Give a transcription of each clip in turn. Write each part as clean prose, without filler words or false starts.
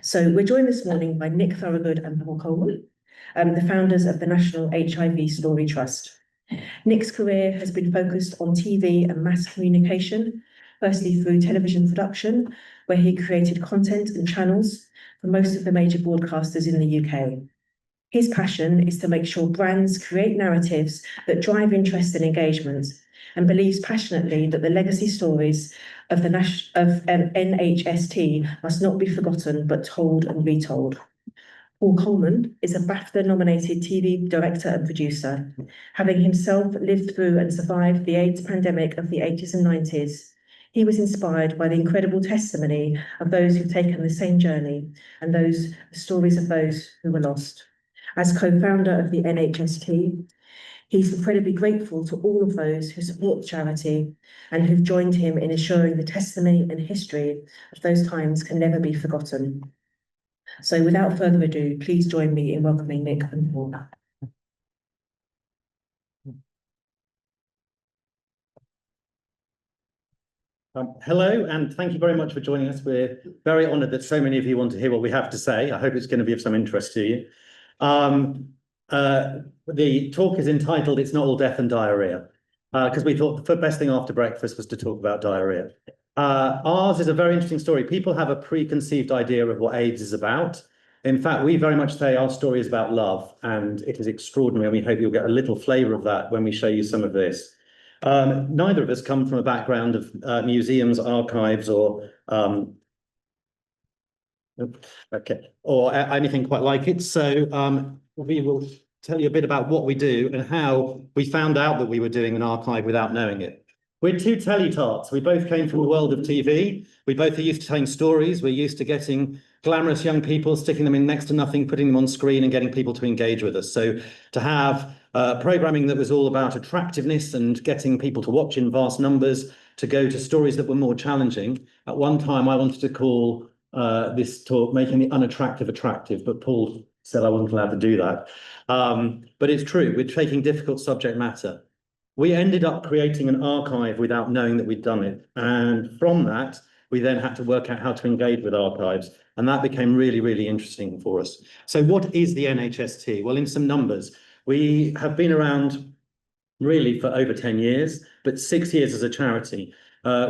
So we're joined this morning by Nick Thorogood and Paul Coleman, the founders of the National HIV Story Trust. Nick's career has been focused on TV and mass communication, firstly through television production, where he created content and channels for most of the major broadcasters in the UK. His passion is to make sure brands create narratives that drive interest and engagement, and believes passionately that the legacy stories of NHST must not be forgotten but told and retold. Paul Coleman is a BAFTA-nominated TV director and producer. Having himself lived through and survived the AIDS pandemic of the 80s and 90s, he was inspired by the incredible testimony of those who've taken the same journey and the stories of those who were lost. As co-founder of the NHST, he's incredibly grateful to all of those who support the charity and who've joined him in ensuring the testimony and history of those times can never be forgotten. So without further ado, please join me in welcoming Nick and Paul. Hello, and thank you very much for joining us. We're very honoured that so many of you want to hear what we have to say. I hope it's going to be of some interest to you. The talk is entitled "It's Not All Death and Diarrhea," because we thought the best thing after breakfast was to talk about diarrhea. Ours is a very interesting story. People have a preconceived idea of what AIDS is about. In fact, we very much say our story is about love, and it is extraordinary, and we hope you'll get a little flavour of that when we show you some of this. Neither of us come from a background of museums, archives, or anything quite like it. So we will tell you a bit about what we do and how we found out that we were doing an archive without knowing it. We're two telly-tarts. We both came from the world of TV. We both are used to telling stories. We're used to getting glamorous young people, sticking them in next to nothing, putting them on screen and getting people to engage with us. So to have programming that was all about attractiveness and getting people to watch in vast numbers, to go to stories that were more challenging. At one time, I wanted to call this talk "Making the Unattractive Attractive," but Paul said I wasn't allowed to do that. But it's true, we're taking difficult subject matter. We ended up creating an archive without knowing that we'd done it. And from that, we then had to work out how to engage with archives. And that became really, really interesting for us. So what is the NHST? Well, in some numbers, we have been around really for over 10 years, but 6 years as a charity.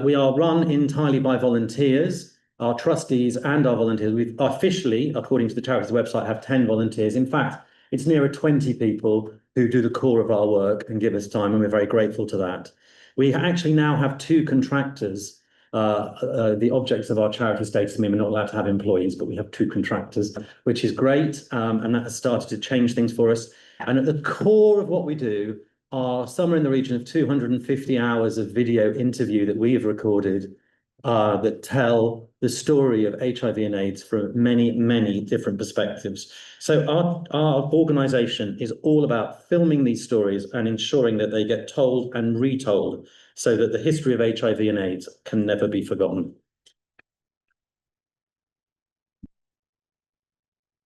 We are run entirely by volunteers, our trustees and our volunteers. We officially, according to the charity's website, have 10 volunteers. In fact, it's nearer 20 people who do the core of our work and give us time, and we're very grateful to that. We actually now have 2 contractors. The objects of our charity status mean we're not allowed to have employees, but we have 2 contractors, which is great, and that has started to change things for us. And at the core of what we do are somewhere in the region of 250 hours of video interview that we have recorded that tell the story of HIV and AIDS from many, many different perspectives. So our organisation is all about filming these stories and ensuring that they get told and retold so that the history of HIV and AIDS can never be forgotten.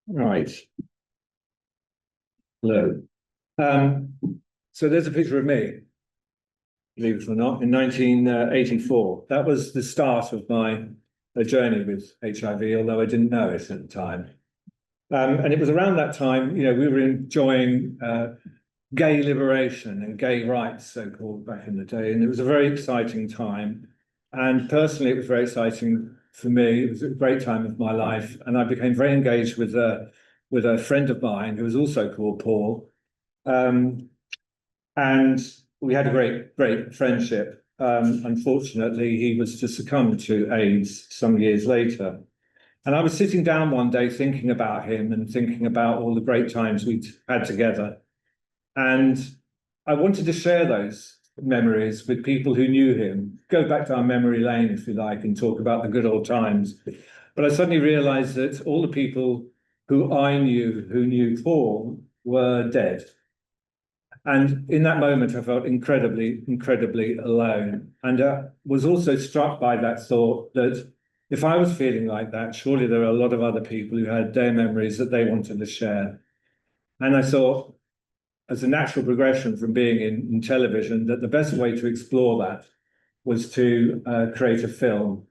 Right. Hello. So there's a picture of me, believe it or not, in 1984. That was the start of my journey with HIV, although I didn't know it at the time. And it was around that time, we were enjoying gay liberation and gay rights, so-called, back in the day. And it was a very exciting time. And personally, it was very exciting for me. It was a great time of my life. And I became very engaged with a friend of mine who was also called Paul. And we had a great friendship. Unfortunately, he was to succumb to AIDS some years later. And I was sitting down one day thinking about him and thinking about all the great times we'd had together. And I wanted to share those memories with people who knew him, go back down memory lane, if you like, and talk about the good old times. But I suddenly realized that all the people who I knew, who knew Paul, were dead. And in that moment, I felt incredibly, incredibly alone. And was also struck by that thought that if I was feeling like that, surely there are a lot of other people who had their memories that they wanted to share. And I thought, as a natural progression from being in television, that the best way to explore that was to create a film.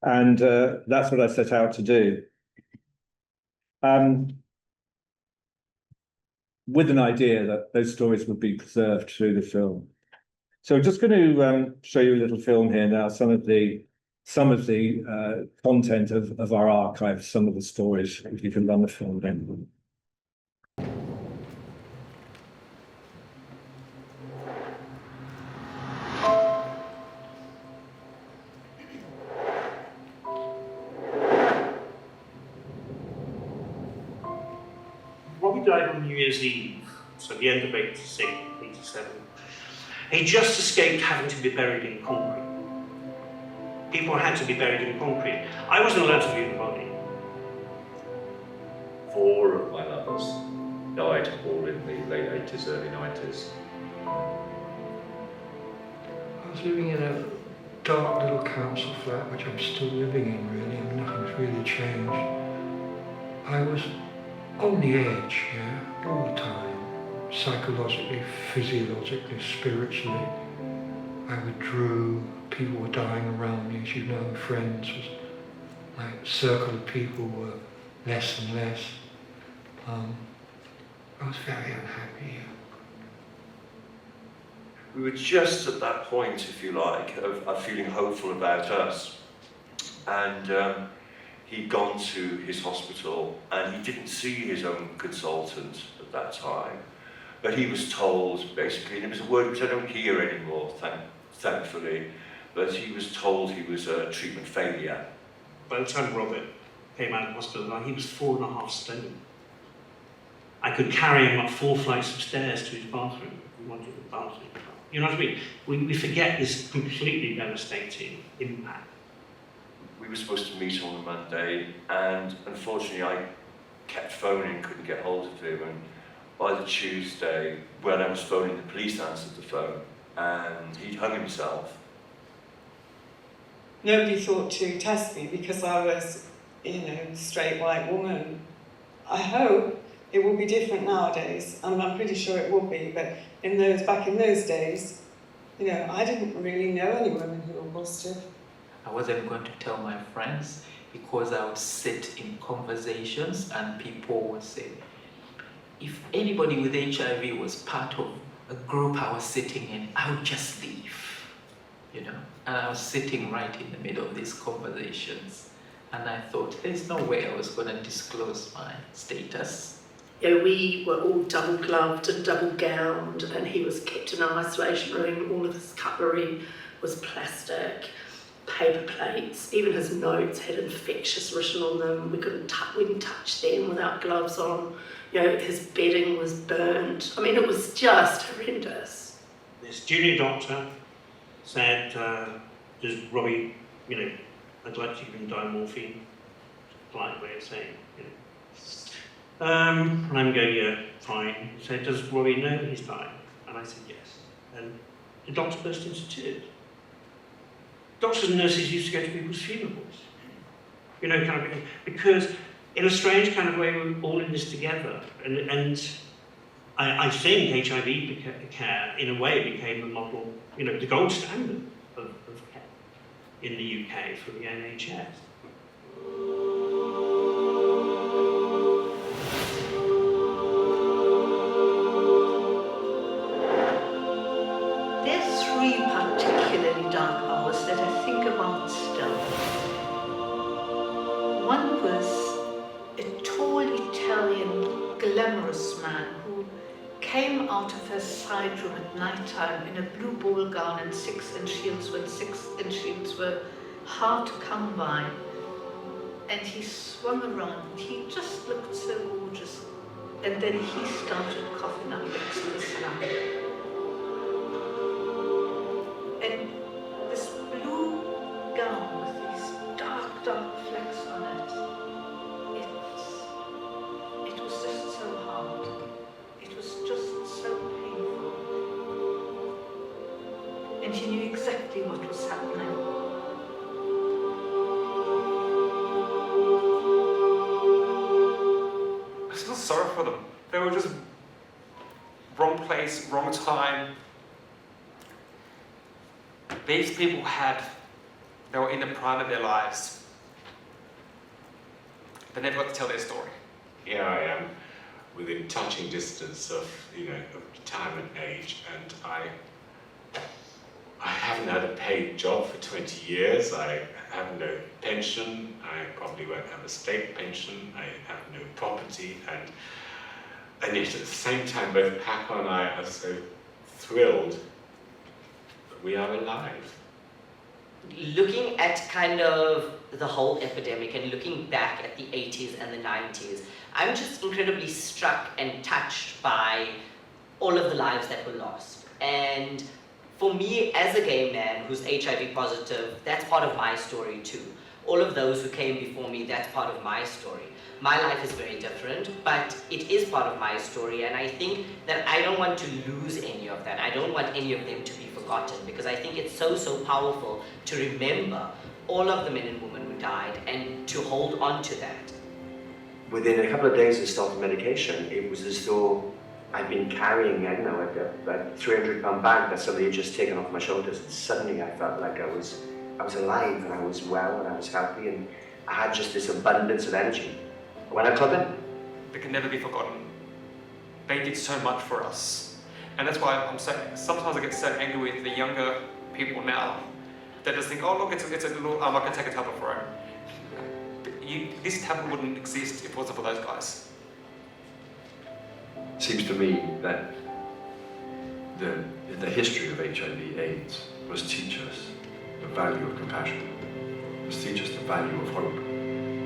And that's what I set out to do. with an idea that those stories would be preserved through the film. So I'm just going to show you a little film here now, some of the content of our archive, some of the stories, if you can run the film then. Robbie died on New Year's Eve, so the end of 86, 87. He just escaped having to be buried in concrete. People had to be buried in concrete. I wasn't allowed to view the body. 4 of my lovers died all in the late 80s, early 90s. I was living in a dark little council flat, which I'm still living in really, and nothing's really changed. I was on the edge, yeah, all the time, psychologically, physiologically, spiritually. I withdrew, people were dying around me, as you know, friends, was like circle of people were less and less. I was very unhappy. We were just at that point, if you like, of feeling hopeful about us. And he'd gone to his hospital and he didn't see his own consultant at that time. But he was told, basically, and it was a word which I don't hear anymore, thankfully, but he was told he was a treatment failure. By the time Robert came out of hospital, he was 4.5 stone. I could carry him up 4 flights of stairs to his bathroom. We wanted the bathroom. You know what I mean? We forget this completely devastating impact. We were supposed to meet on a Monday, and unfortunately I kept phoning, couldn't get hold of him, and by the Tuesday, when I was phoning, the police answered the phone, and he'd hung himself. Nobody thought to test me because I was, you know, a straight white woman. I hope it will be different nowadays, and I'm pretty sure it will be, but back in those days, you know, I didn't really know any women who were positive. I wasn't going to tell my friends because I would sit in conversations and people would say, if anybody with HIV was part of a group I was sitting in, I would just leave, you know. And I was sitting right in the middle of these conversations. And I thought, there's no way I was going to disclose my status. You know, we were all double gloved and double gowned, and he was kept in an isolation room. All of his cutlery was plastic, paper plates, even his notes had infectious written on them. We didn't touch them without gloves on. You know, his bedding was burnt. I mean, it was just horrendous. This junior doctor said, does Robbie, you know, I'd like to give him diamorphine. Polite way of saying, you know. And I'm going, yeah, fine. He said, does Robbie know he's dying? And I said, yes. And the doctor burst into tears. Doctors and nurses used to go to people's funerals. You know, kind of, because in a strange kind of way, we're all in this together. And I think HIV care, in a way, became the model, you know, the gold standard of care in the UK for the NHS. There's 3 particularly dark hours that I think about still. One was a tall Italian glamorous man who came out of her side room at night time in a blue ball gown and 6-inch heels when 6-inch heels were hard to come by. And he swung around. He just looked so gorgeous. And then he started coughing up next to the sun. And this blue gown with these dark, dark flecks on it, it was just so hard. It was just so painful. And he knew exactly what was happening. I feel sorry for them. They were just wrong place, wrong time. These people they were in the prime of their lives. They never got to tell their story. here I am within touching distance of, of retirement age, and I haven't had a paid job for 20 years. I have no pension. I probably won't have a state pension. I have no property, and yet at the same time, both Paco and I are so thrilled that we are alive. Looking at kind of the whole epidemic and looking back at the 80s and the 90s, I'm just incredibly struck and touched by all of the lives that were lost. And for me, as a gay man who's HIV positive, that's part of my story too. All of those who came before me, that's part of my story. My life is very different, but it is part of my story, and I think that I don't want to lose any of that. I don't want any of them to be forgotten, because I think it's so, so powerful to remember all of the men and women who died and to hold on to that. Within a couple of days of starting medication, it was as though I'd been carrying, I don't know, a 300-pound bag that somebody had just taken off my shoulders, and suddenly I felt like I was alive, and I was well, and I was healthy, and I had just this abundance of energy. When I club in, They can never be forgotten. They did so much for us. And that's why sometimes I get so angry with the younger people now that just think, oh look, it's a little, I can take a tablet for it. This tablet wouldn't exist if it wasn't for those guys. It seems to me that the history of HIV/AIDS must teach us the value of compassion, must teach us the value of hope,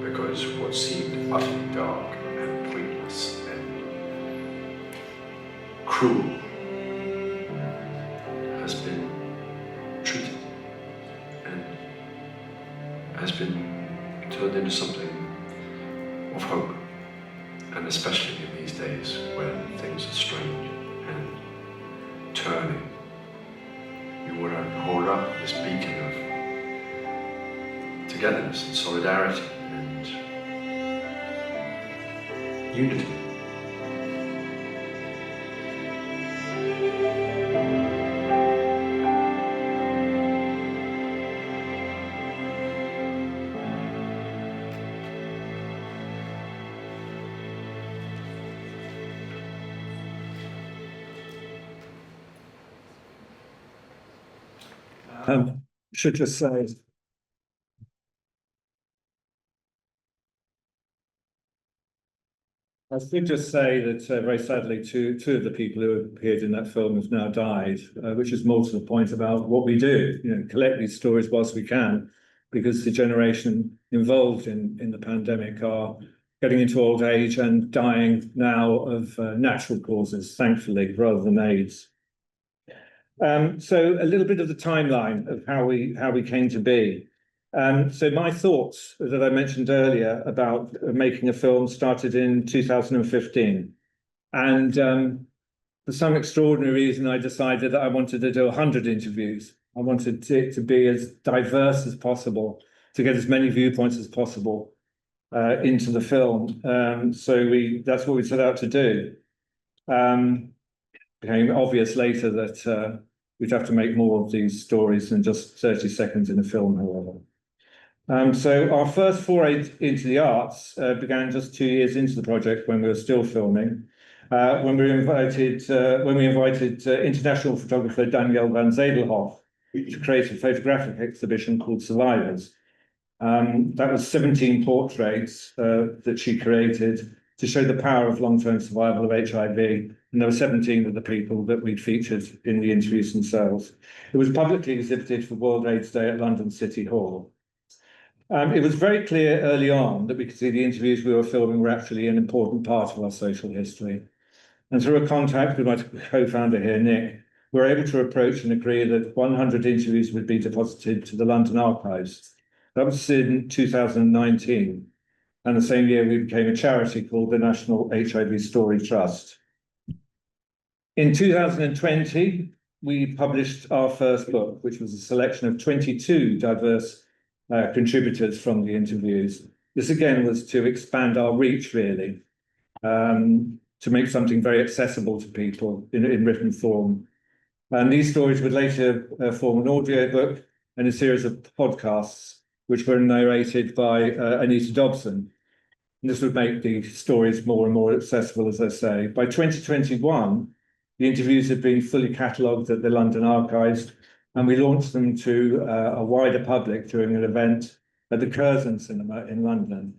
because what seemed utterly dark and pointless and cruel has been treated and has been turned into something of hope, and especially in these days when things are strange and turning. We want to hold up this beacon of togetherness and solidarity and unity. Should just say, I should just say that very sadly, two of the people who appeared in that film have now died, which is more to the point about what we do. Collect these stories whilst we can, because the generation involved in the pandemic are getting into old age and dying now of natural causes, thankfully, rather than AIDS. So a little bit of the timeline of how we came to be. So my thoughts that I mentioned earlier about making a film started in 2015. And for some extraordinary reason, I decided that I wanted to do 100 interviews. I wanted it to be as diverse as possible, to get as many viewpoints as possible into the film. So that's what we set out to do. Became obvious later that we'd have to make more of these stories than just 30 seconds in a film, however. So our first foray into the arts began just 2 years into the project, when we were still filming, when we invited international photographer Danielle van Zedelhoff to create a photographic exhibition called Survivors. That was 17 portraits that she created to show the power of long-term survival of HIV, and there were 17 of the people that we'd featured in the interviews themselves. It was publicly exhibited for World AIDS Day at London City Hall. It was very clear early on that we could see the interviews we were filming were actually an important part of our social history. And through a contact with my co-founder here, Nick, we were able to approach and agree that 100 interviews would be deposited to the London Archives. That was in 2019. And the same year, we became a charity called the National HIV Story Trust. In 2020, we published our first book, which was a selection of 22 diverse contributors from the interviews. This again was to expand our reach, really, to make something very accessible to people in written form. And these stories would later form an audiobook and a series of podcasts, which were narrated by Anita Dobson. And this would make the stories more and more accessible, as I say. By 2021, the interviews had been fully catalogued at the London Archives, and we launched them to a wider public during an event at the Curzon Cinema in London.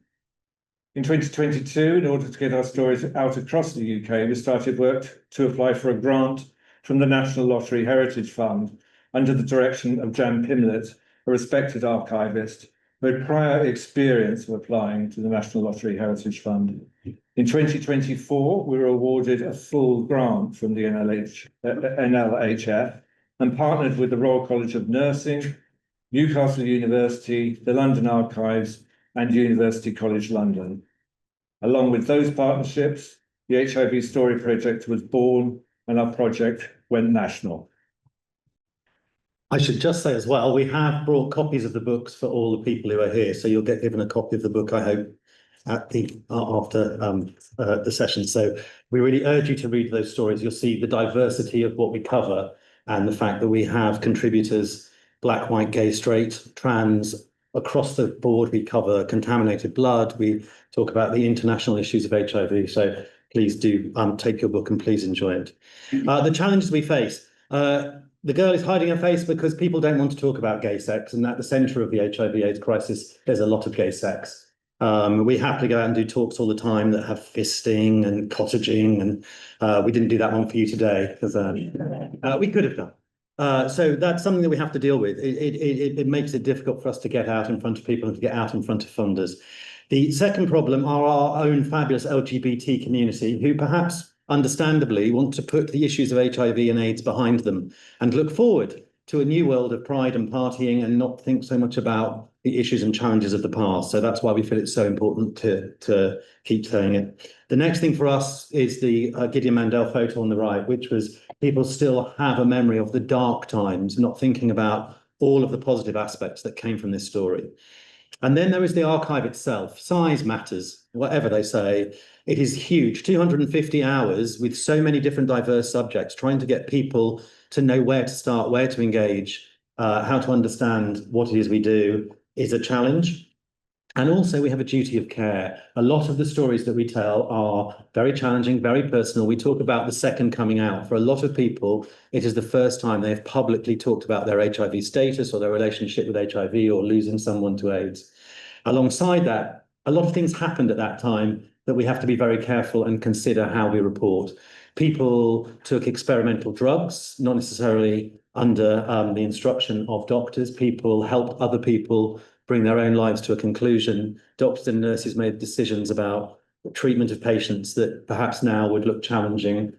In 2022, in order to get our stories out across the UK, we started work to apply for a grant from the National Lottery Heritage Fund under the direction of Jan Pimlett, a respected archivist who had prior experience of applying to the National Lottery Heritage Fund. In 2024, we were awarded a full grant from the NLHF and partnered with the Royal College of Nursing, Newcastle University, the London Archives, and University College London. Along with those partnerships, the HIV Story Project was born and our project went national. I should just say as well, we have brought copies of the books for all the people who are here, so you'll get given a copy of the book, I hope, at the after the session. So we really urge you to read those stories. You'll see the diversity of what we cover and the fact that we have contributors, black, white, gay, straight, trans, across the board. We cover contaminated blood. We talk about the international issues of HIV. So please do take your book and please enjoy it. The challenges we face. The girl is hiding her face because people don't want to talk about gay sex, and at the centre of the HIV/AIDS crisis, there's a lot of gay sex. We happily go out and do talks all the time that have fisting and cottaging, and we didn't do that one for you today because we could have done. So that's something that we have to deal with. It makes it difficult for us to get out in front of people and to get out in front of funders. The second problem are our own fabulous LGBT community, who perhaps understandably want to put the issues of HIV and AIDS behind them and look forward to a new world of pride and partying and not think so much about the issues and challenges of the past. So that's why we feel it's so important to keep saying it. The next thing for us is the Gideon Mandel photo on the right, which was people still have a memory of the dark times, not thinking about all of the positive aspects that came from this story. And then there is the archive itself. Size matters, whatever they say. It is huge, 250 hours with so many different diverse subjects, trying to get people to know where to start, where to engage, how to understand what it is we do is a challenge. And also we have a duty of care. A lot of the stories that we tell are very challenging, very personal. We talk about the second coming out. For a lot of people, it is the first time they've publicly talked about their HIV status or their relationship with HIV or losing someone to AIDS. Alongside that, a lot of things happened at that time that we have to be very careful and consider how we report. People took experimental drugs, not necessarily under the instruction of doctors. People helped other people bring their own lives to a conclusion. Doctors and nurses made decisions about treatment of patients that perhaps now would look challenging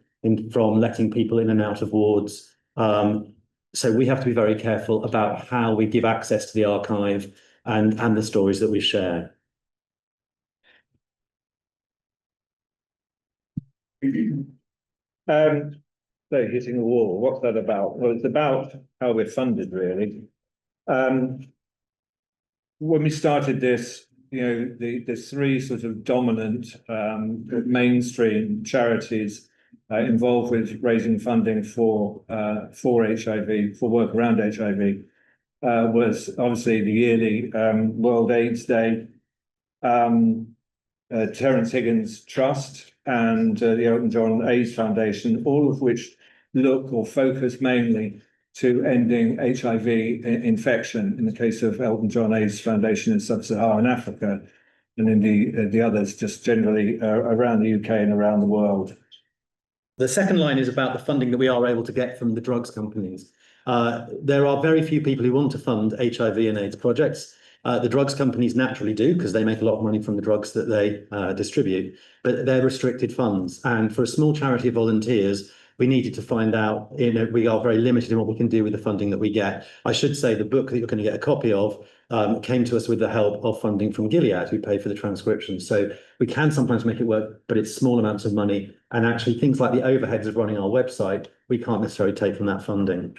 from letting people in and out of wards. So we have to be very careful about how we give access to the archive and the stories that we share. So hitting a wall, what's that about? Well, it's about how we're funded, really. When we started this, the three sort of dominant mainstream charities involved with raising funding for HIV, for work around HIV, was obviously the yearly World AIDS Day, Terence Higgins Trust, and the Elton John AIDS Foundation, all of which look or focus mainly to ending HIV infection, in the case of Elton John AIDS Foundation in Sub-Saharan Africa, and in the others just generally around the UK and around the world. The second line is about the funding that we are able to get from the drugs companies. There are very few people who want to fund HIV and AIDS projects. The drugs companies naturally do because they make a lot of money from the drugs that they distribute, but they're restricted funds. And for a small charity of volunteers, we needed to find out, we are very limited in what we can do with the funding that we get. I should say the book that you're going to get a copy of came to us with the help of funding from Gilead, who paid for the transcription. So we can sometimes make it work, but it's small amounts of money. And actually things like the overheads of running our website, we can't necessarily take from that funding.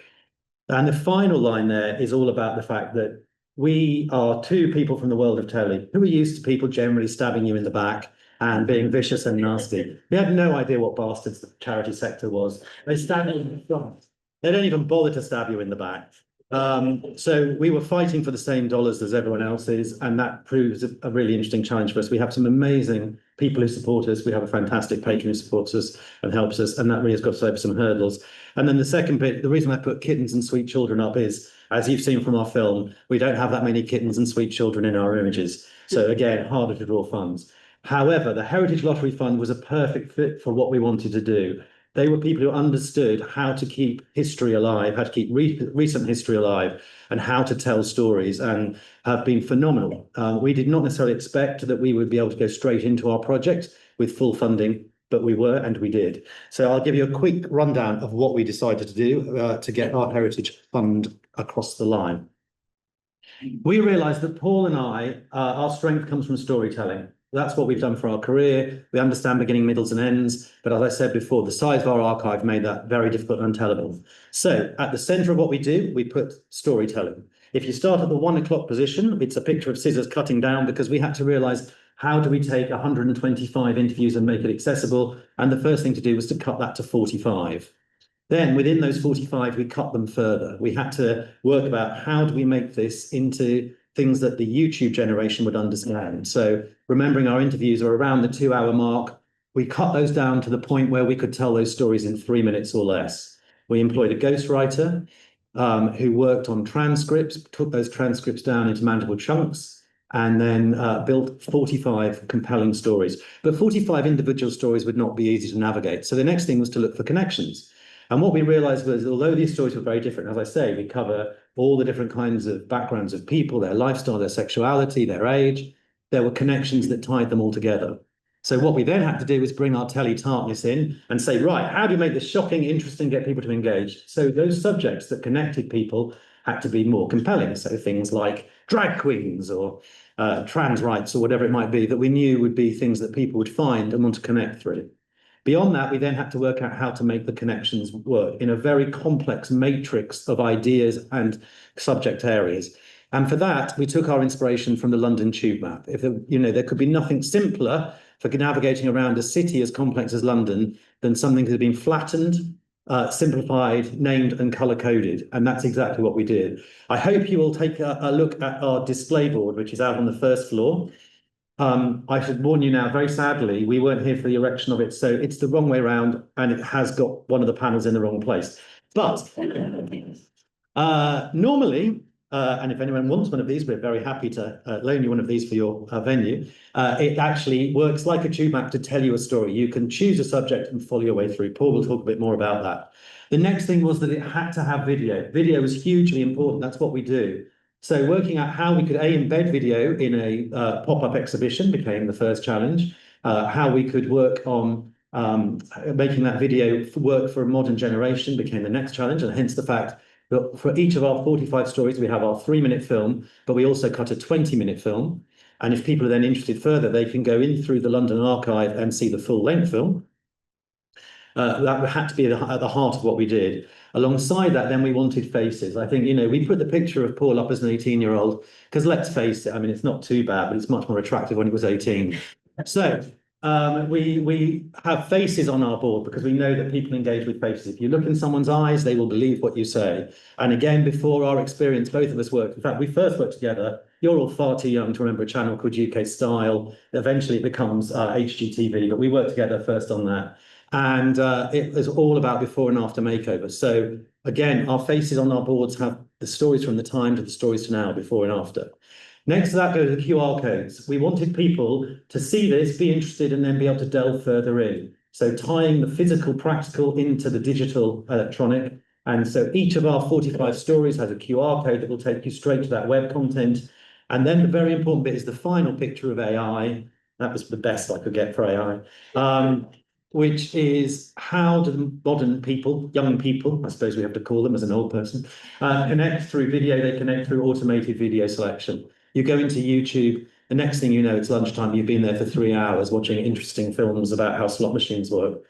And the final line there is all about the fact that we are two people from the world of telly who are used to people generally stabbing you in the back and being vicious and nasty. We had no idea what bastards the charity sector was. They stab you in the front. They don't even bother to stab you in the back. So we were fighting for the same dollars as everyone else is, and that proves a really interesting challenge for us. We have some amazing people who support us. We have a fantastic patron who supports us and helps us, and that really has got us over some hurdles. And then the second bit, the reason I put kittens and sweet children up is, as you've seen from our film, we don't have that many kittens and sweet children in our images. So again, harder to draw funds. However, the Heritage Lottery Fund was a perfect fit for what we wanted to do. They were people who understood how to keep history alive, how to keep recent history alive, and how to tell stories, and have been phenomenal. We did not necessarily expect that we would be able to go straight into our project with full funding, but we were, and we did. So I'll give you a quick rundown of what we decided to do to get our Heritage Fund across the line. We realised that Paul and I, our strength comes from storytelling. That's what we've done for our career. We understand beginning, middles and ends. But as I said before, the size of our archive made that very difficult and untellable. So at the centre of what we do, we put storytelling. If you start at the 1 o'clock position, it's a picture of scissors cutting down, because we had to realise, how do we take 125 interviews and make it accessible? And the first thing to do was to cut that to 45. Then within those 45, we cut them further. We had to work about, how do we make this into things that the YouTube generation would understand. So remembering our interviews are around the 2-hour mark, we cut those down to the point where we could tell those stories in 3 minutes or less. We employed a ghostwriter who worked on transcripts, took those transcripts down into manageable chunks, and then built 45 compelling stories. But 45 individual stories would not be easy to navigate. So the next thing was to look for connections. And what we realized was, although these stories were very different, as I say, we cover all the different kinds of backgrounds of people, their lifestyle, their sexuality, their age, there were connections that tied them all together. So what we then had to do was bring our telly tartness in and say, right, how do you make this shocking, interesting, get people to engage? So those subjects that connected people had to be more compelling. So things like drag queens or trans rights or whatever it might be, that we knew would be things that people would find and want to connect through. Beyond that, we then had to work out how to make the connections work in a very complex matrix of ideas and subject areas. And for that, we took our inspiration from the London tube map. If there could be nothing simpler for navigating around a city as complex as London than something that had been flattened, simplified, named and color-coded. And that's exactly what we did. I hope you will take a look at our display board, which is out on the first floor. I should warn you now, very sadly, we weren't here for the erection of it, so it's the wrong way around, and it has got one of the panels in the wrong place. But normally, and if anyone wants one of these, we're very happy to loan you one of these for your venue. It actually works like a tube map to tell you a story. You can choose a subject and follow your way through. Paul will talk a bit more about that. The next thing was that it had to have video. Video was hugely important. That's what we do. So working out how we could embed video in a pop-up exhibition became the first challenge. How we could work on making that video work for a modern generation became the next challenge, and hence the fact that for each of our 45 stories, we have our 3-minute film, but we also cut a 20-minute film. And if people are then interested further, they can go in through the London archive and see the full-length film. That had to be at the heart of what we did. Alongside that, then we wanted faces. I think, we put the picture of Paul up as an 18-year-old, because let's face it, I mean, it's not too bad, but it's much more attractive when he was 18. So we have faces on our board because we know that people engage with faces. If you look in someone's eyes, they will believe what you say. And again, before our experience, both of us worked. In fact, we first worked together. You're all far too young to remember a channel called UK Style. Eventually, it becomes HGTV, but we worked together first on that. And it was all about before and after makeovers. So again, our faces on our boards have the stories from the time to the stories to now, before and after. Next to that go the QR codes. We wanted people to see this, be interested, and then be able to delve further in. So tying the physical, practical into the digital, electronic. And so each of our 45 stories has a QR code that will take you straight to that web content. And then the very important bit is the final picture of AI. That was the best I could get for AI. Which is, how do modern people, young people, I suppose we have to call them as an old person, connect through video. They connect through automated video selection. You go into YouTube, the next thing you know, it's lunchtime, you've been there for 3 hours watching interesting films about how slot machines work.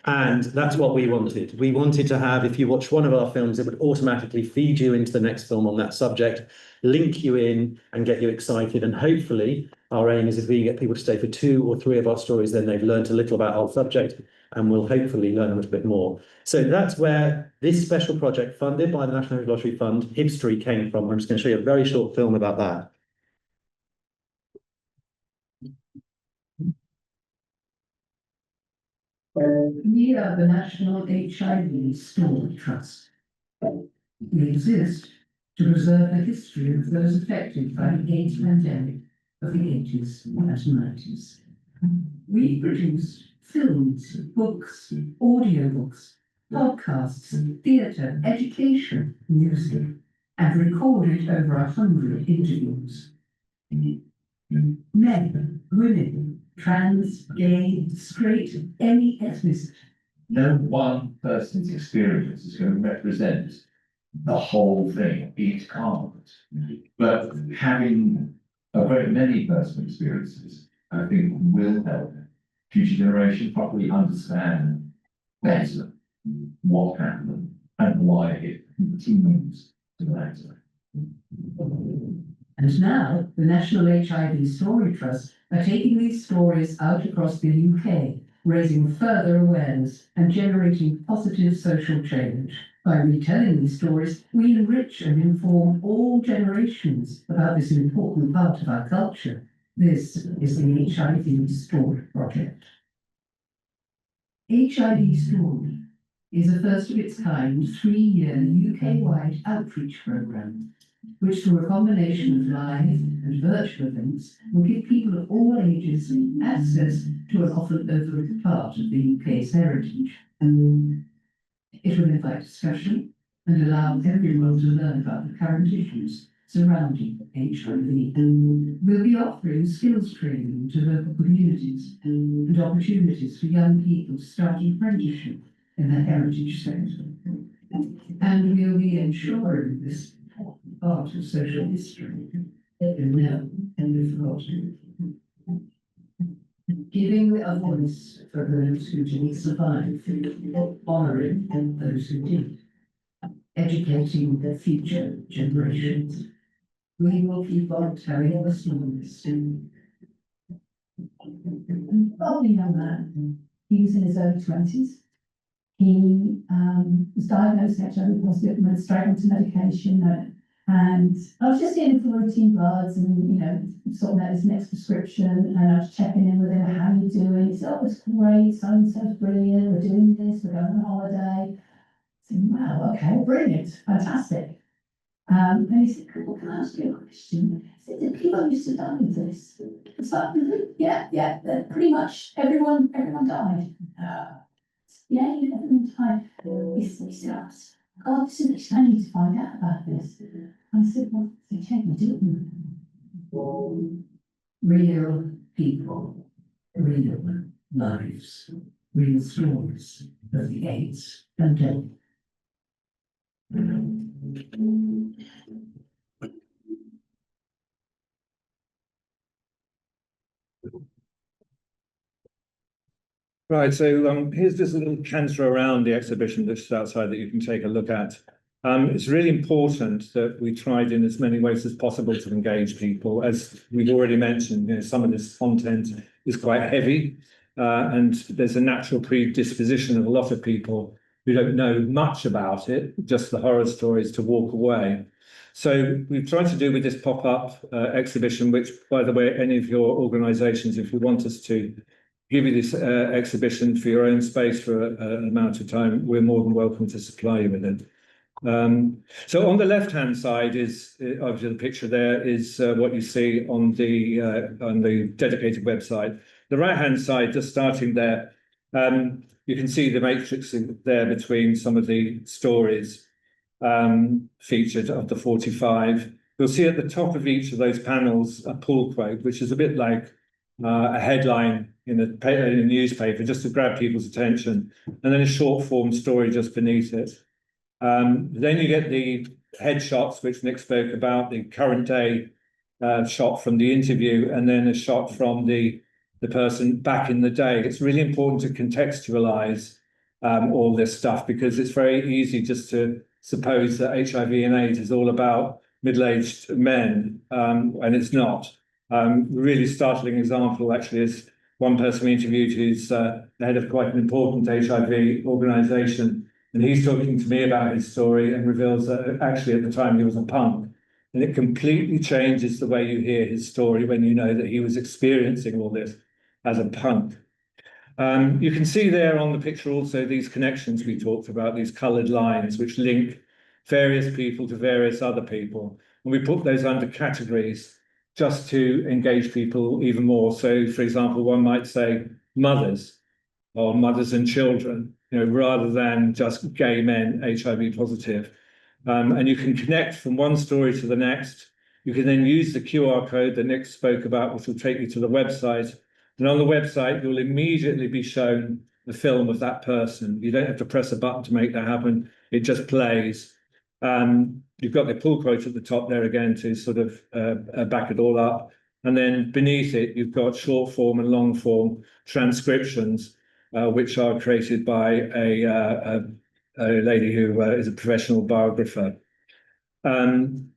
And that's what we wanted. We wanted to have, if you watch one of our films, it would automatically feed you into the next film on that subject, link you in and get you excited. And hopefully our aim is if we get people to stay for 2 or 3 of our stories, then they've learned a little about our subject and will hopefully learn a little bit more. So that's where this special project funded by the National HIV Story Fund, HIVStory, came from. I'm just going to show you a very short film about that. We are the National HIV Story Trust. We exist to preserve the history of those affected by the AIDS pandemic of the 80s and 90s. We produce films, books, audiobooks, podcasts, theatre, education, music, and recorded over 100 interviews. Men, women, trans, gay, straight, any ethnicity. No one person's experience is going to represent the whole thing, each part. But having a great many personal experiences, I think, will help future generations properly understand better what happened and why it continues to matter. And now, the National HIV Story Trust are taking these stories out across the UK, raising further awareness and generating positive social change. By retelling these stories, we enrich and inform all generations about this important part of our culture. This is the HIV Story Project. HIV Story is a first of its kind 3-year UK-wide outreach programme, which through a combination of live and virtual events will give people of all ages access to an often overlooked part of the UK's heritage. It will invite discussion and allow everyone to learn about the current issues surrounding HIV. We'll be offering skills training to local communities and opportunities for young people to start an apprenticeship in the heritage sector. And we'll be ensuring this part of social history that we know and be forgotten. Giving a voice for those who didn't survive, honouring those who did, educating the future generations. We will keep on telling the stories. Probably young man. He was in his early 20s. He was diagnosed HIV positive, went straight onto medication, and I was just in for routine bloods and, you know, sorting out his next prescription, and I was checking in with him, how are you doing? He said, oh, it's great, so-and-so's brilliant, we're doing this, we're going on holiday. I said, wow, okay, brilliant, fantastic. And he said, well, can I ask you a question? I said, did people used to die of this? It's like, yeah, pretty much everyone died. Yeah, everyone died. He said, God, I need to find out about this. I said, well, okay, we do. Real people, real lives, real stories of the AIDS pandemic. Right, so here's just a little canter around the exhibition just outside that you can take a look at. It's really important that we tried in as many ways as possible to engage people. As we've already mentioned, you know, some of this content is quite heavy, and there's a natural predisposition of a lot of people who don't know much about it, just the horror stories, to walk away. So we've tried to do with this pop-up exhibition, which, by the way, any of your organisations, if you want us to give you this exhibition for your own space for an amount of time, we're more than welcome to supply you with it. So on the left-hand side is, obviously the picture there is what you see on the dedicated website. The right-hand side, just starting there, you can see the matrix there between some of the stories featured of the 45. You'll see at the top of each of those panels a pull quote, which is a bit like a headline in a newspaper, just to grab people's attention, and then a short form story just beneath it. Then you get the headshots, which Nick spoke about, the current day shot from the interview, and then a shot from the person back in the day. It's really important to contextualize all this stuff, because it's very easy just to suppose that HIV and AIDS is all about middle-aged men, and it's not. Really startling example actually is one person we interviewed who's the head of quite an important HIV organisation, and he's talking to me about his story and reveals that actually at the time he was a punk. And it completely changes the way you hear his story when you know that he was experiencing all this as a punk. You can see there on the picture also these connections we talked about, these coloured lines which link various people to various other people. And we put those under categories just to engage people even more. So, for example, one might say mothers or mothers and children, rather than just gay men HIV positive. And you can connect from one story to the next. You can then use the QR code that Nick spoke about, which will take you to the website. And on the website, you'll immediately be shown the film of that person. You don't have to press a button to make that happen. It just plays. You've got the pull quote at the top there again to sort of back it all up. And then beneath it, you've got short form and long form transcriptions, which are created by a lady who is a professional biographer. And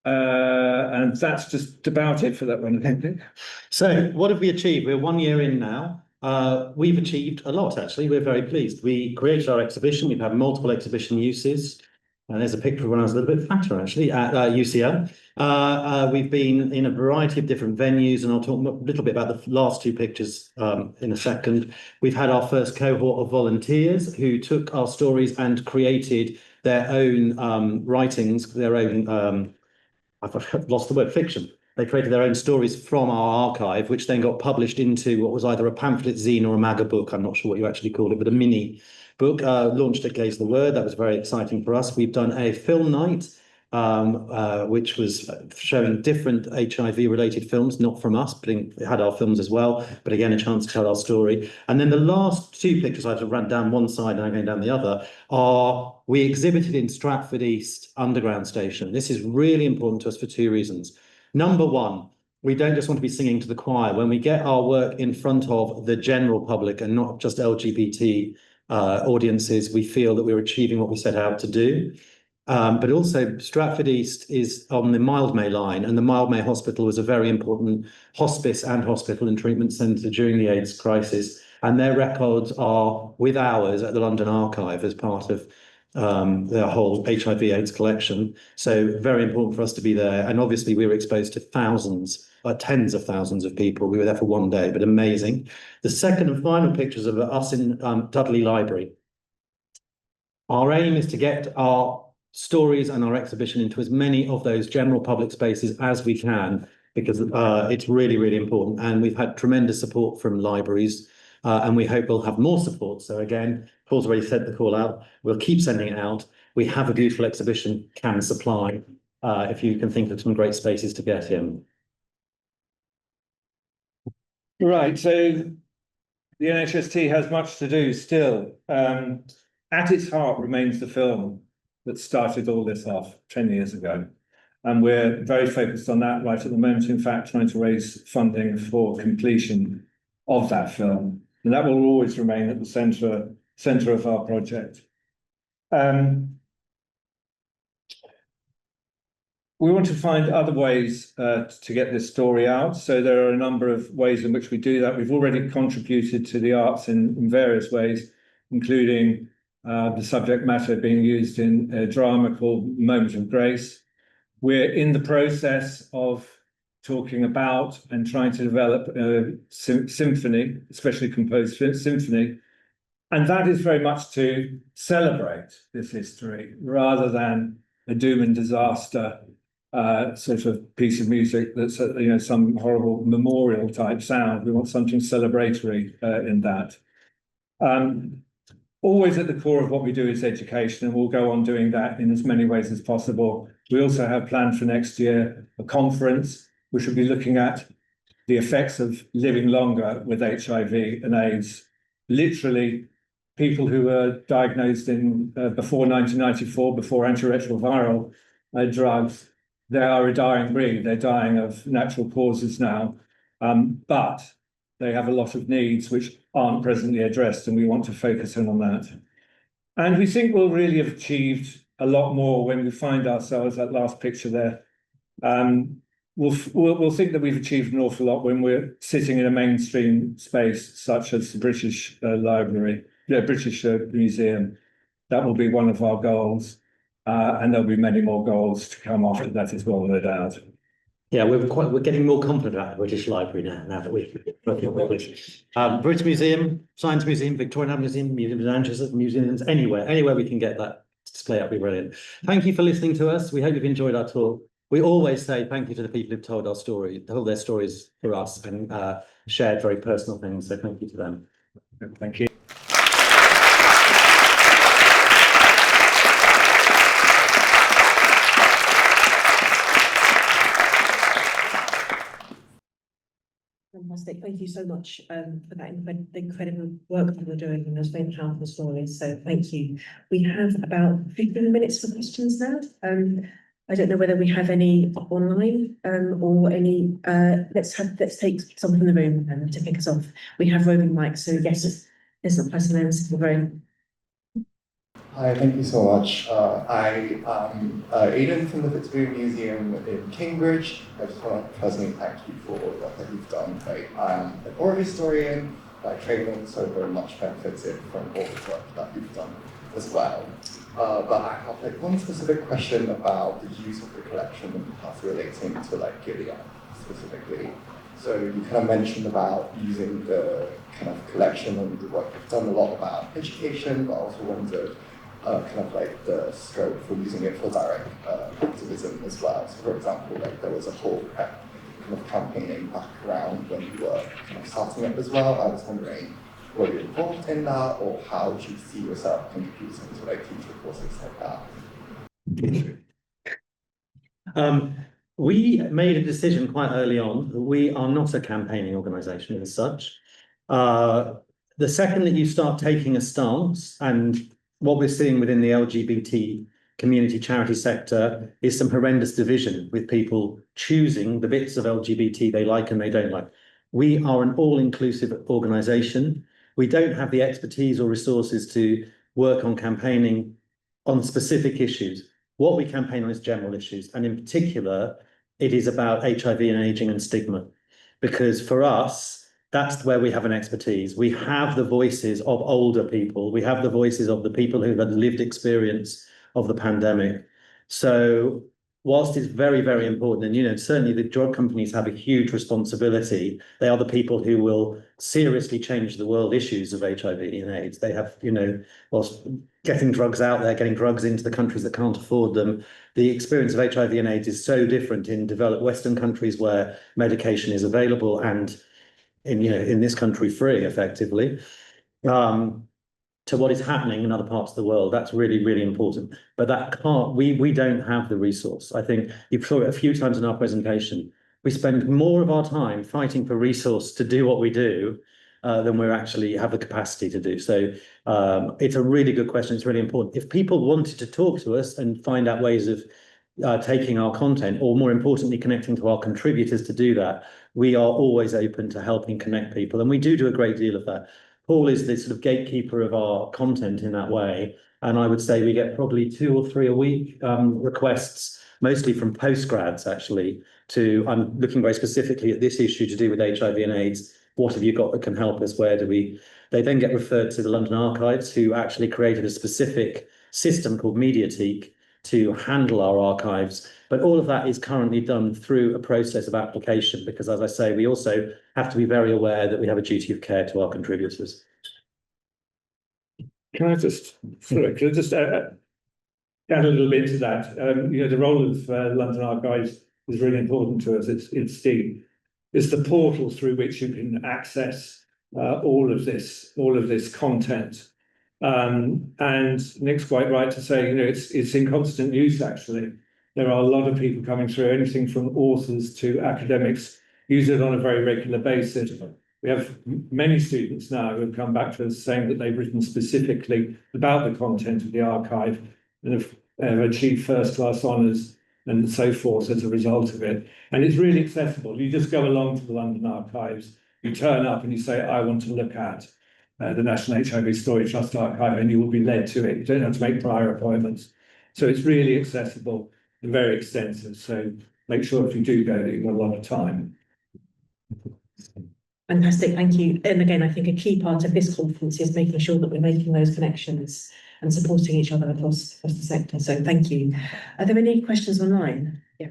that's just about it for that one. So what have we achieved? We're 1 year in now. We've achieved a lot, actually. We're very pleased. We created our exhibition. We've had multiple exhibition uses. And there's a picture of when I was a little bit fatter, actually, at UCL. We've been in a variety of different venues, and I'll talk a little bit about the last two pictures in a second. We've had our first cohort of volunteers who took our stories and created their own writings, their own, I've lost the word, fiction. They created their own stories from our archive, which then got published into what was either a pamphlet zine or a maga book. I'm not sure what you actually called it, but a mini book launched at Gaze the Word. That was very exciting for us. We've done a film night, which was showing different HIV-related films, not from us, but it had our films as well. But again, a chance to tell our story. And then the last two pictures, I have to run down one side and I'm going down the other, are we exhibited in Stratford East Underground Station. This is really important to us for two reasons. Number one, we don't just want to be singing to the choir. When we get our work in front of the general public and not just LGBT audiences, we feel that we're achieving what we set out to do. But also Stratford East is on the Mildmay line, and the Mildmay Hospital was a very important hospice and hospital and treatment centre during the AIDS crisis. And their records are with ours at the London Archive as part of their whole HIV/AIDS collection. So very important for us to be there. And obviously we were exposed to thousands, tens of thousands of people. We were there for 1 day, but amazing. The second and final pictures of us in Dudley Library. Our aim is to get our stories and our exhibition into as many of those general public spaces as we can, because it's really, really important. And we've had tremendous support from libraries, and we hope we'll have more support. So again, Paul's already sent the call out. We'll keep sending it out. We have a beautiful exhibition can supply, if you can think of some great spaces to get in. Right, so the NHST has much to do still. At its heart remains the film that started all this off 10 years ago. And we're very focused on that right at the moment, in fact, trying to raise funding for completion of that film. And that will always remain at the centre of our project. We want to find other ways to get this story out. So there are a number of ways in which we do that. We've already contributed to the arts in various ways, including the subject matter being used in a drama called Moment of Grace. We're in the process of talking about and trying to develop a symphony, especially composed symphony. And that is very much to celebrate this history rather than a doom and disaster sort of piece of music that's some horrible memorial type sound. We want something celebratory in that. Always at the core of what we do is education, and we'll go on doing that in as many ways as possible. We also have planned for next year a conference which will be looking at the effects of living longer with HIV and AIDS. Literally, people who were diagnosed in before 1994, before antiretroviral drugs, they are a dying breed. They're dying of natural causes now, but they have a lot of needs which aren't presently addressed, and we want to focus in on that. And we think we'll really have achieved a lot more when we find ourselves, that last picture there. We'll think that we've achieved an awful lot when we're sitting in a mainstream space such as the British British Museum. That will be one of our goals, and there'll be many more goals to come after that as well, no doubt. Yeah, we're getting more confident about the British Library now that we've British Museum, Science Museum, Victorian Museum, Museum of Manchester, museums, anywhere we can get that display up, be brilliant. Thank you for listening to us. We hope you've enjoyed our talk. We always say thank you to the people who've told their stories for us and shared very personal things. So thank you to them. Thank you. Fantastic. Thank you so much for that incredible work that you're doing and those very powerful stories. So thank you. We have about 15 minutes for questions now. I don't know whether we have any online or any. Let's take some from the room to kick us off. We have roving mics, so yes, there's a person there in the room. Hi, thank you so much. I am Aidan from the Fitzroy Museum in Cambridge. I just want to personally thank you for all the work that you've done. I am an oral historian by training, so very much benefited from all the work that you've done as well. But I have one specific question about the use of the collection and perhaps relating to Gilead specifically. So you kind of mentioned about using the kind of collection and the work you've done a lot about education, but I also wondered kind of the scope for using it for direct activism as well. So for example, there was a whole kind of campaigning back around when you were kind of starting up as well. I was wondering, were you involved in that, or how do you see yourself contributing to future courses like that? We made a decision quite early on that we are not a campaigning organisation as such. The second that you start taking a stance, and what we're seeing within the LGBT community charity sector is some horrendous division with people choosing the bits of LGBT they like and they don't like. We are an all-inclusive organisation. We don't have the expertise or resources to work on campaigning on specific issues. What we campaign on is general issues, and in particular, it is about HIV and ageing and stigma, because for us, that's where we have an expertise. We have the voices of older people. We have the voices of the people who've had lived experience of the pandemic. So whilst it's very, very important, and certainly the drug companies have a huge responsibility. They are the people who will seriously change the world issues of HIV and AIDS. They have, whilst getting drugs out there, getting drugs into the countries that can't afford them, the experience of HIV and AIDS is so different in developed Western countries where medication is available and in this country free, effectively, to what is happening in other parts of the world. That's really, really important. But that can't, we don't have the resource. I think you saw it a few times in our presentation. We spend more of our time fighting for resource to do what we do than we actually have the capacity to do. So it's a really good question. It's really important. If people wanted to talk to us and find out ways of taking our content, or more importantly, connecting to our contributors to do that, we are always open to helping connect people. And we do a great deal of that. Paul is the sort of gatekeeper of our content in that way. And I would say we get probably 2 or 3 a week requests, mostly from postgrads, actually, I'm looking very specifically at this issue to do with HIV and AIDS. What have you got that can help us? Where do we? They then get referred to the London Archives, who actually created a specific system called Mediatique to handle our archives. But all of that is currently done through a process of application, because, as I say, we also have to be very aware that we have a duty of care to our contributors. Can I just add a little bit to that? The role of London Archives is really important to us. It's the portal through which you can access all of this content. And Nick's quite right to say, it's in constant use, actually. There are a lot of people coming through, anything from authors to academics, use it on a very regular basis. We have many students now who have come back to us saying that they've written specifically about the content of the archive and have achieved first-class honours and so forth as a result of it. And it's really accessible. You just go along to the London Archives, you turn up and you say, I want to look at the National HIV Story Trust archive, and you will be led to it. You don't have to make prior appointments. So it's really accessible and very extensive. So make sure if you do go, that you've got a lot of time. Fantastic, thank you. And again, I think a key part of this conference is making sure that we're making those connections and supporting each other across the sector. So thank you. Are there any questions online? Yeah.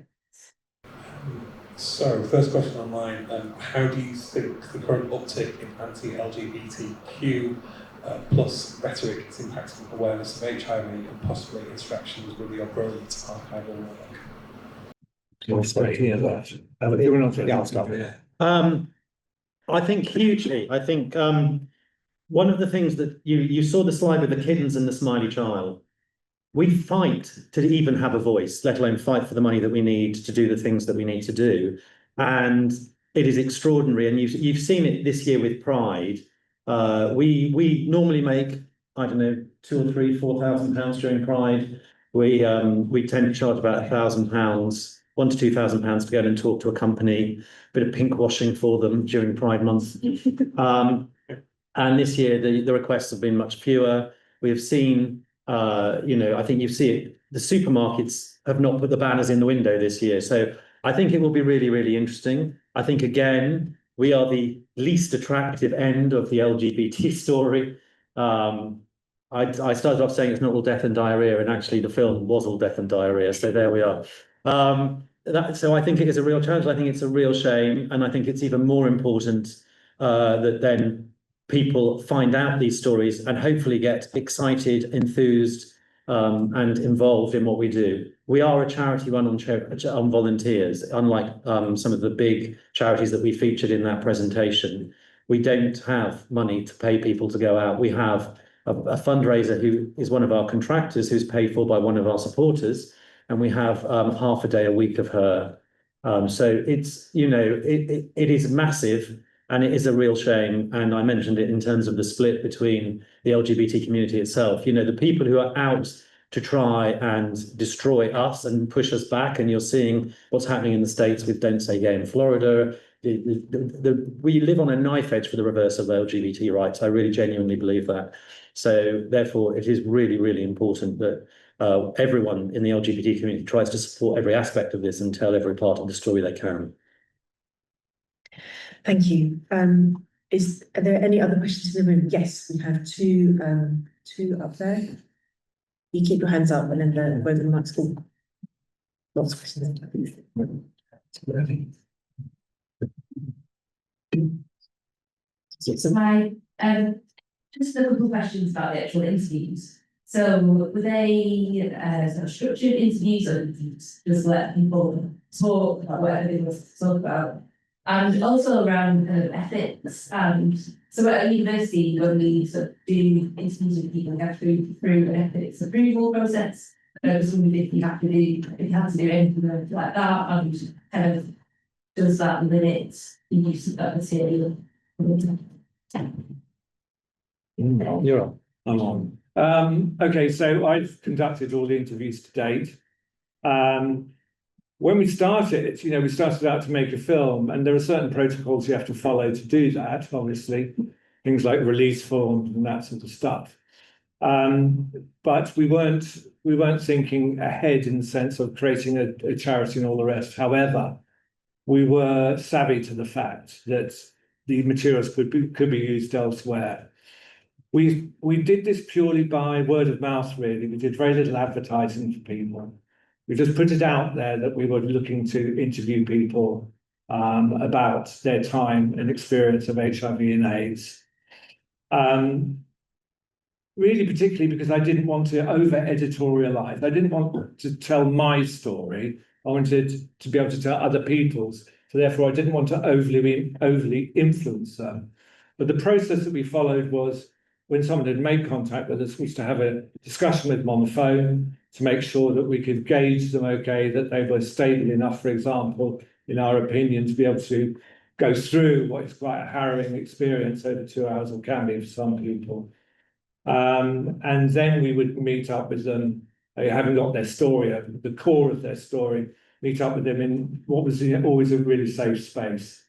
So, first question online, how do you think the current uptick in anti-LGBTQ plus rhetoric is impacting awareness of HIV and possibly interactions with your brilliant archival work? I'll start. I think hugely. I think one of the things that you saw the slide with the kittens and the smiley child. We fight to even have a voice, let alone fight for the money that we need to do the things that we need to do. And it is extraordinary. And you've seen it this year with Pride. We normally make, I don't know, £2,000 or £4,000 during Pride. We tend to charge about £1,000, £1,000 to £2,000 to go and talk to a company, a bit of pink washing for them during Pride Month. And this year the requests have been much fewer. We have seen, I think you see it, the supermarkets have not put the banners in the window this year. So I think it will be really, really interesting. I think, again, we are the least attractive end of the LGBT story. I started off saying it's not all death and diarrhea, and actually the film was all death and diarrhea. So there we are. So I think it is a real challenge. I think it's a real shame. And I think it's even more important that then people find out these stories and hopefully get excited, enthused, and involved in what we do. We are a charity run on volunteers, unlike some of the big charities that we featured in that presentation. We don't have money to pay people to go out. We have a fundraiser who is one of our contractors who's paid for by one of our supporters, and we have half a day a week of her. So it's, it is massive. And it is a real shame. And I mentioned it in terms of the split between the LGBT community itself. The people who are out to try and destroy us and push us back. And you're seeing what's happening in the States with Don't Say Gay in Florida. We live on a knife edge for the reverse of LGBT rights. I really genuinely believe that. So therefore, it is really, really important that everyone in the LGBT community tries to support every aspect of this and tell every part of the story they can. Thank you. Are there any other questions in the room? Yes, we have two up there. You keep your hands up and then the word in the mic's full. Lots of questions. Hi, just a couple of questions about the actual interviews. So were they sort of structured interviews or just let people talk about whatever they want to talk about? And also around ethics. So at university, when we sort of do interviews with people, we have to go through an ethics approval process. I was wondering if you had to do anything like that, and kind of does that limit the use of that material? You're on. I'm on. Okay, so I've conducted all the interviews to date. When we started, we started out to make a film, and there are certain protocols you have to follow to do that, obviously, things like release forms and that sort of stuff. But we weren't thinking ahead in the sense of creating a charity and all the rest. However, we were savvy to the fact that the materials could be used elsewhere. We did this purely by word of mouth, really. We did very little advertising for people. We just put it out there that we were looking to interview people about their time and experience of HIV and AIDS. Really, particularly because I didn't want to over-editorialize. I didn't want to tell my story. I wanted to be able to tell other people's. So therefore, I didn't want to overly influence them. But the process that we followed was, when someone had made contact with us, was to have a discussion with them on the phone to make sure that we could gauge them okay, that they were stable enough, for example, in our opinion, to be able to go through what is quite a harrowing experience over 2 hours, or can be for some people. And then we would meet up with them, having got their story, the core of their story, meet up with them in what was always a really safe space.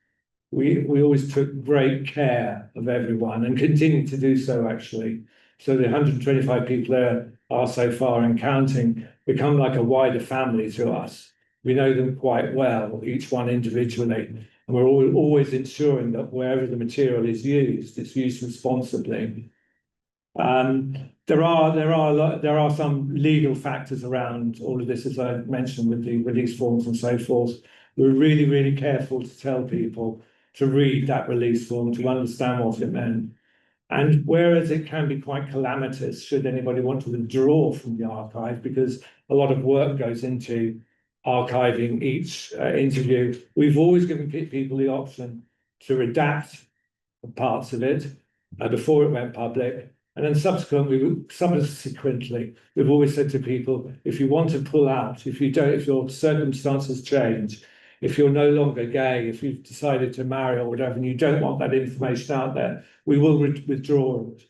We always took great care of everyone, and continue to do so, actually. So the 125 people there are so far and counting become like a wider family to us. We know them quite well, each one individually, and we're always ensuring that wherever the material is used, it's used responsibly. There are some legal factors around all of this, as I mentioned, with the release forms and so forth. We're really, really careful to tell people to read that release form, to understand what it meant. And whereas it can be quite calamitous, should anybody want to withdraw from the archive, because a lot of work goes into archiving each interview, we've always given people the option to redact parts of it before it went public. And then subsequently, we've always said to people, if you want to pull out, if your circumstances change, if you're no longer gay, if you've decided to marry or whatever, and you don't want that information out there, we will withdraw it.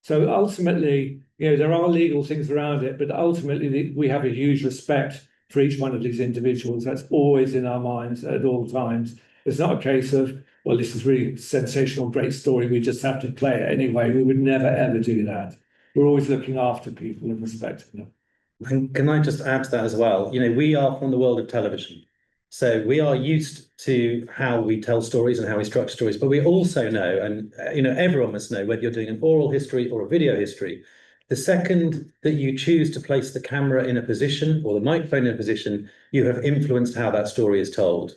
So ultimately, there are legal things around it, but ultimately we have a huge respect for each one of these individuals. That's always in our minds at all times. It's not a case of, well, this is really sensational, great story, we just have to play it anyway. We would never, ever do that. We're always looking after people and respecting them. And can I just add to that as well? We are from the world of television. So we are used to how we tell stories and how we structure stories, but we also know, and everyone must know, whether you're doing an oral history or a video history, the second that you choose to place the camera in a position or the microphone in a position, you have influenced how that story is told.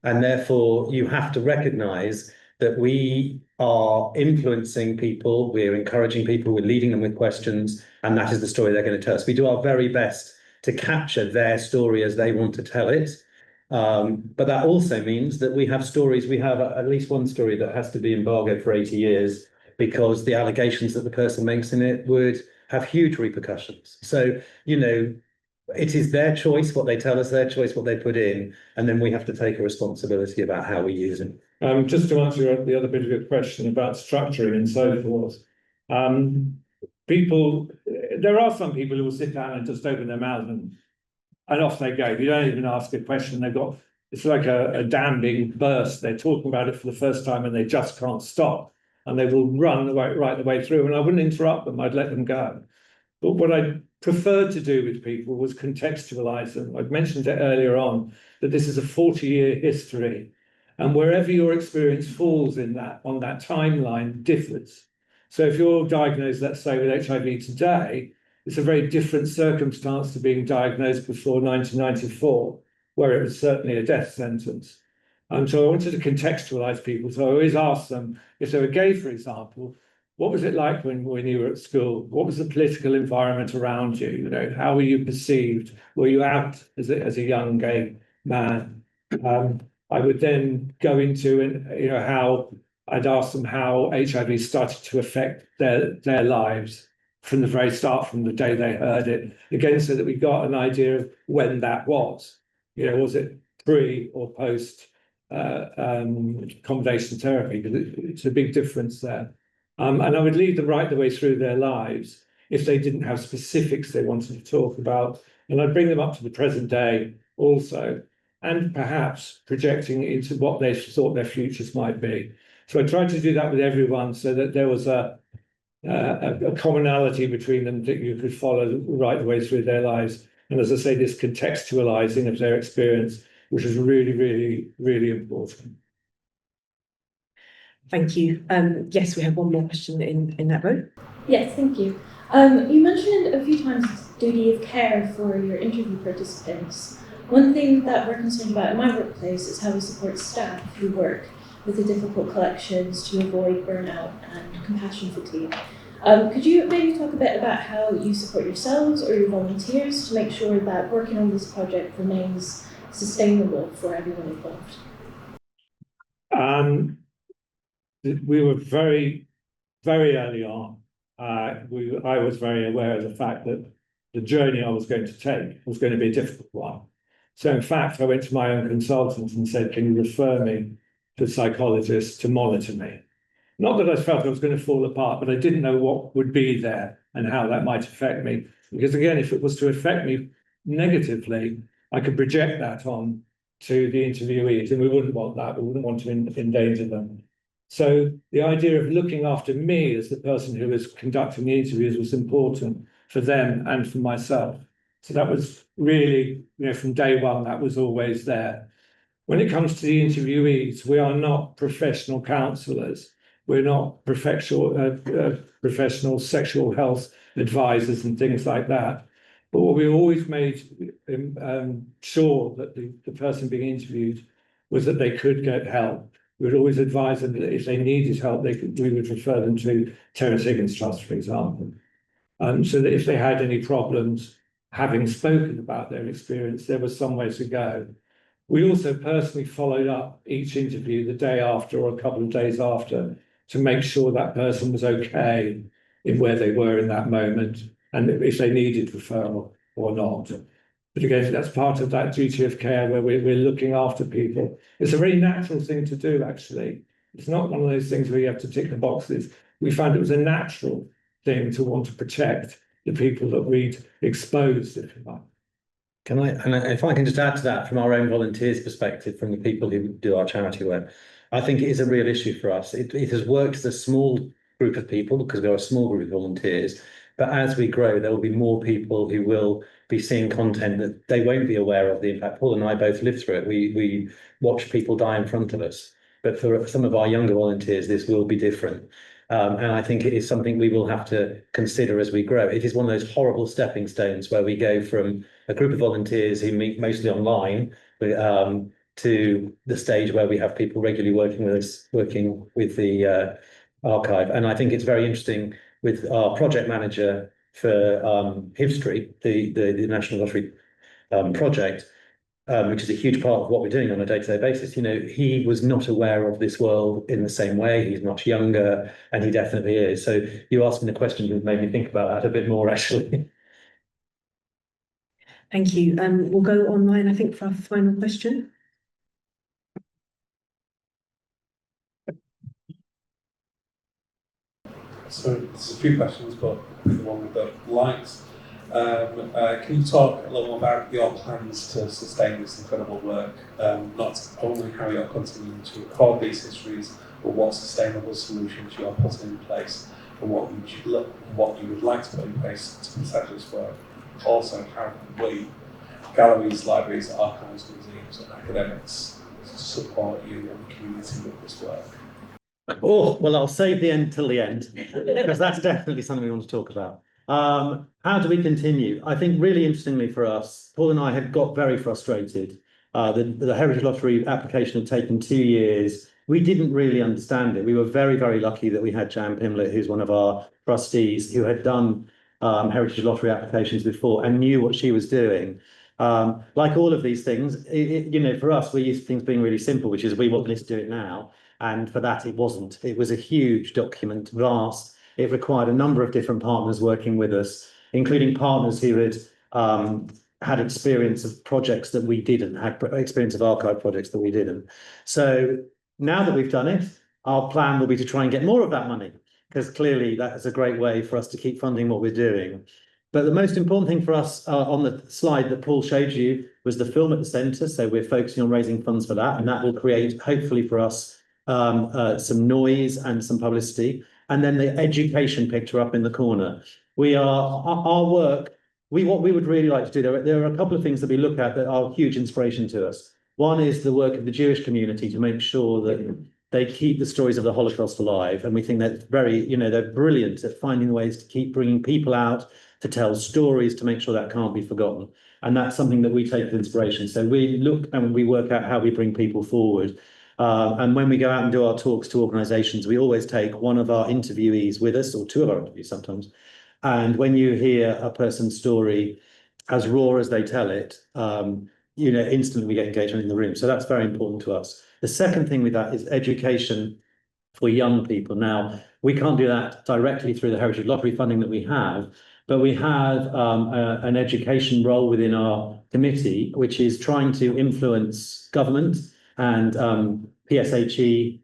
And therefore, you have to recognize that we are influencing people, we're encouraging people, we're leading them with questions, and that is the story they're going to tell us. We do our very best to capture their story as they want to tell it. But that also means that we have stories, we have at least one story that has to be embargoed for 80 years because the allegations that the person makes in it would have huge repercussions. So, it is their choice what they tell us, their choice what they put in, and then we have to take a responsibility about how we use it. Just to answer the other bit of your question about structuring and so forth, there are some people who will sit down and just open their mouth and off they go. You don't even ask a question. It's like a dam being burst. They're talking about it for the first time and they just can't stop. And they will run right the way through. And I wouldn't interrupt them. I'd let them go. But what I preferred to do with people was contextualize them. I'd mentioned it earlier on that this is a 40-year history. And wherever your experience falls on that timeline differs. So if you're diagnosed, let's say, with HIV today, it's a very different circumstance to being diagnosed before 1994, where it was certainly a death sentence. And so I wanted to contextualize people. So I always ask them, if they were gay, for example, what was it like when you were at school? What was the political environment around you? How were you perceived? Were you out as a young gay man? I would then go into how I'd ask them how HIV started to affect their lives from the very start, from the day they heard it, again, so that we got an idea of when that was. Was it pre or post combination therapy? Because it's a big difference there. And I would lead them right the way through their lives if they didn't have specifics they wanted to talk about. And I'd bring them up to the present day also, and perhaps projecting into what they thought their futures might be. So I tried to do that with everyone so that there was a commonality between them that you could follow right the way through their lives. And as I say, this contextualizing of their experience, which is really, really, really important. Thank you. Yes, we have one more question in that row. Yes, thank you. You mentioned a few times duty of care for your interview participants. One thing that we're concerned about in my workplace is how we support staff who work with the difficult collections to avoid burnout and compassion fatigue. Could you maybe talk a bit about how you support yourselves or your volunteers to make sure that working on this project remains sustainable for everyone involved? We were very, very early on. I was very aware of the fact that the journey I was going to take was going to be a difficult one. So in fact, I went to my own consultant and said, can you refer me to a psychologist to monitor me? Not that I felt I was going to fall apart, but I didn't know what would be there and how that might affect me. Because again, if it was to affect me negatively, I could project that on to the interviewees, and we wouldn't want that. We wouldn't want to endanger them. So the idea of looking after me as the person who was conducting the interviews was important for them and for myself. So that was really, from day one, that was always there. When it comes to the interviewees, we are not professional counsellors. We're not professional sexual health advisors and things like that. But what we always made sure that the person being interviewed was that they could get help. We would always advise them that if they needed help, we would refer them to Terence Higgins Trust, for example. So that if they had any problems, having spoken about their experience, there was somewhere to go. We also personally followed up each interview the day after or a couple of days after to make sure that person was okay in where they were in that moment and if they needed referral or not. But again, that's part of that duty of care where we're looking after people. It's a very natural thing to do, actually. It's not one of those things where you have to tick the boxes. We found it was a natural thing to want to protect the people that we'd exposed, if you like. And if I can just add to that from our own volunteers' perspective, from the people who do our charity work, I think it is a real issue for us. It has worked as a small group of people because we're a small group of volunteers. But as we grow, there will be more people who will be seeing content that they won't be aware of the impact. Paul and I both lived through it. We watch people die in front of us. But for some of our younger volunteers, this will be different. And I think it is something we will have to consider as we grow. It is one of those horrible stepping stones where we go from a group of volunteers who meet mostly online to the stage where we have people regularly working with us, working with the archive. And I think it's very interesting with our project manager for HIVStory, the National Lottery project, which is a huge part of what we're doing on a day-to-day basis. He was not aware of this world in the same way. He's much younger, and he definitely is. So you asking the question has made me think about that a bit more, actually. Thank you. We'll go online, I think, for our final question. So there's a few questions, but the one with the likes. Can you talk a little more about your plans to sustain this incredible work? Not only how you're continuing to record these histories, but what sustainable solutions you are putting in place, and what you would like to put in place to protect this work. Also, how we, galleries, libraries, archives, museums, and academics support you and the community with this work. Oh, well, I'll save the end till the end, because that's definitely something we want to talk about. How do we continue? I think really interestingly for us, Paul and I had got very frustrated. The Heritage Lottery application had taken 2 years. We didn't really understand it. We were very, very lucky that we had Jan Pimlett, who's one of our trustees, who had done Heritage Lottery applications before and knew what she was doing. Like all of these things, for us, we're used to things being really simple, which is we want this to do it now. And for that, it wasn't. It was a huge document, vast. It required a number of different partners working with us, including partners who had had experience of projects that we didn't, had experience of archive projects that we didn't. So now that we've done it, our plan will be to try and get more of that money, because clearly that is a great way for us to keep funding what we're doing. But the most important thing for us on the slide that Paul showed you was the film at the centre. So we're focusing on raising funds for that, and that will create, hopefully for us, some noise and some publicity. And then the education picture up in the corner. Our work, what we would really like to do, there are a couple of things that we look at that are huge inspiration to us. One is the work of the Jewish community to make sure that they keep the stories of the Holocaust alive. And we think that's they're brilliant at finding ways to keep bringing people out, to tell stories, to make sure that can't be forgotten. And that's something that we take as inspiration. So we look and we work out how we bring people forward. And when we go out and do our talks to organisations, we always take one of our interviewees with us, or two of our interviewees sometimes. And when you hear a person's story as raw as they tell it, instantly we get engagement in the room. So that's very important to us. The second thing with that is education for young people. Now, we can't do that directly through the Heritage Lottery funding that we have, but we have an education role within our committee, which is trying to influence government and PSHE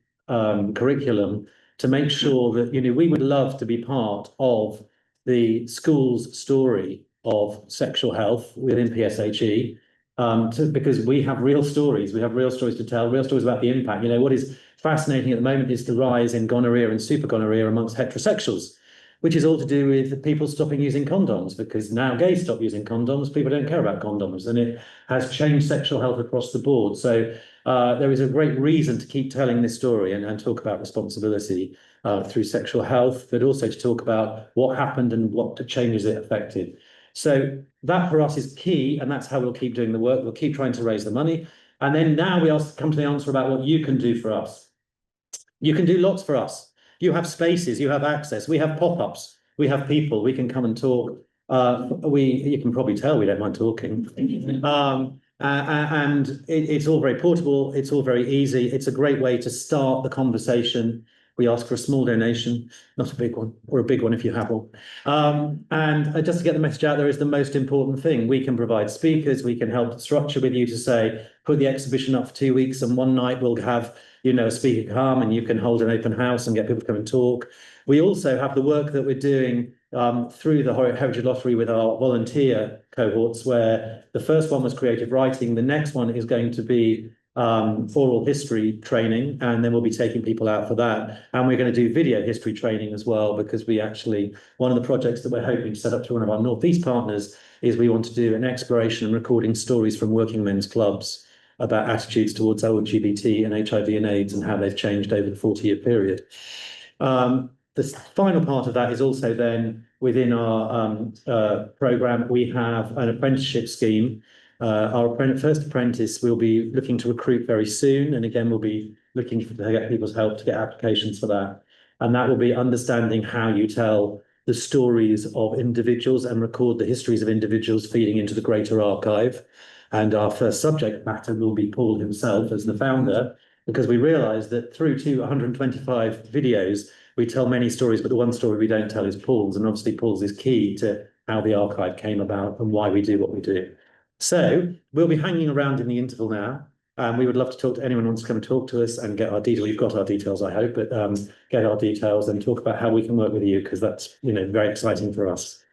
curriculum to make sure that, we would love to be part of the school's story of sexual health within PSHE, because we have real stories. We have real stories to tell, real stories about the impact. What is fascinating at the moment is the rise in gonorrhea and super gonorrhea amongst heterosexuals, which is all to do with people stopping using condoms, because now gays stop using condoms, people don't care about condoms, and it has changed sexual health across the board. So there is a great reason to keep telling this story and talk about responsibility through sexual health, but also to talk about what happened and what changes it affected. So that for us is key, and that's how we'll keep doing the work. We'll keep trying to raise the money. And then now we come to the answer about what you can do for us. You can do lots for us. You have spaces, you have access, we have pop-ups, we have people, we can come and talk. You can probably tell we don't mind talking. And it's all very portable, it's all very easy. It's a great way to start the conversation. We ask for a small donation, not a big one, or a big one if you have one. And just to get the message out there is the most important thing. We can provide speakers, we can help structure with you to say, put the exhibition up for 2 weeks and one night we'll have, you know, a speaker come and you can hold an open house and get people to come and talk. We also have the work that we're doing through the Heritage Lottery with our volunteer cohorts, where the first one was creative writing. The next one is going to be oral history training, and then we'll be taking people out for that. And we're going to do video history training as well, because we actually, one of the projects that we're hoping to set up to one of our Northeast partners is we want to do an exploration and recording stories from working men's clubs about attitudes towards LGBT and HIV and AIDS and how they've changed over the 40-year period. The final part of that is also then within our programme, we have an apprenticeship scheme. Our first apprentice we'll be looking to recruit very soon. And again, we'll be looking to get people's help to get applications for that. And that will be understanding how you tell the stories of individuals and record the histories of individuals feeding into the greater archive. And our first subject matter will be Paul himself as the founder, because we realised that through 125 videos, we tell many stories, but the one story we don't tell is Paul's. And obviously Paul's is key to how the archive came about and why we do what we do. So we'll be hanging around in the interval now. We would love to talk to anyone who wants to come and talk to us and get our details. We've got our details, I hope, but get our details and talk about how we can work with you, because that's, you know, very exciting for us.